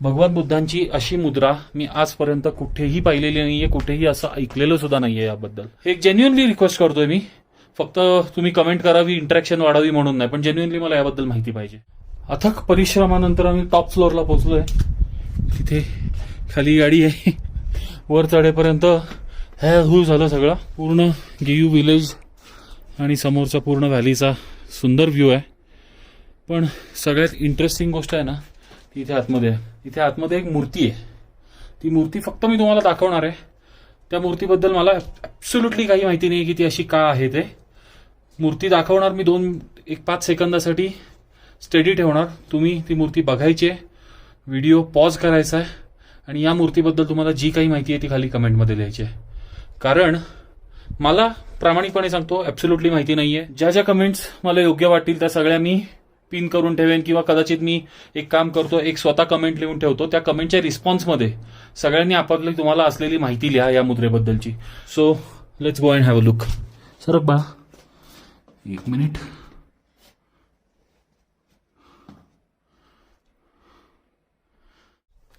भगवान बुद्धांची अशी मुद्रा मी आजपर्यंत कुठेही पाहिलेली नाहीये, कुठेही असं ऐकलेलं सुद्धा नाहीये याबद्दल. एक जेन्युइनली रिक्वेस्ट करतोय मी, फक्त तुम्ही कमेंट करावी, इंटरॅक्शन वाढावी म्हणून नाही, पण जेन्युइनली मला याबद्दल माहिती पाहिजे. अथक परिश्रमानंतर आम्ही टॉप फ्लोअरला पोहोचलोय. तिथे खाली गाडी आहे, वर चढेपर्यंत हू झालं सगळं. पूर्ण गेयू विलेज आणि समोरचा पूर्ण व्हॅलीचा सुंदर व्ह्यू आहे. पण सगळ्यात इंटरेस्टिंग गोष्ट आहे ना, ती इथे आतमध्ये आहे. इथे आतमध्ये एक मूर्ती आहे. ती मूर्ती फक्त मी तुम्हाला दाखवणार आहे. त्या मूर्तीबद्दल मला ॲब्सोल्युटली काही माहिती नाही की ती अशी का आहे. ते मूर्ती दाखवणार मी 5 सेकंदासाठी स्टेडी ठेवणार. तुम्ही ती मूर्ती बघायची आहे, व्हिडिओ पॉज करायचा आहे आणि या मूर्तीबद्दल तुम्हाला जी काही माहिती आहे ती खाली कमेंटमध्ये लिहायची आहे. कारण मला प्रामाणिकपणे सांगतो ॲब्सोल्युटली माहिती नाहीये. ज्या ज्या कमेंट्स मला योग्य वाटतील त्या सगळ्या मी पिन करून ठेवेन, किंवा कदाचित मी एक काम करतो, एक स्वतः कमेंट लिहून ठेवतो. त्या कमेंटच्या रिस्पॉन्समध्ये सगळ्यांनी आपापली तुम्हाला असलेली माहिती लिहा या मुद्रेबद्दलची. So let's go and have a look. सरक बा, 1 मिनिट.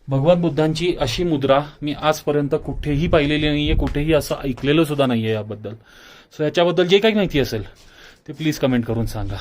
भगवान बुद्धांची अशी मुद्रा मी आजपर्यंत कुठेही पाहिलेली नाहीये, कुठेही असं ऐकलेलं सुद्धा नाहीये याबद्दल. सो याच्याबद्दल जे काही माहिती असेल ते प्लीज कमेंट करून सांगा.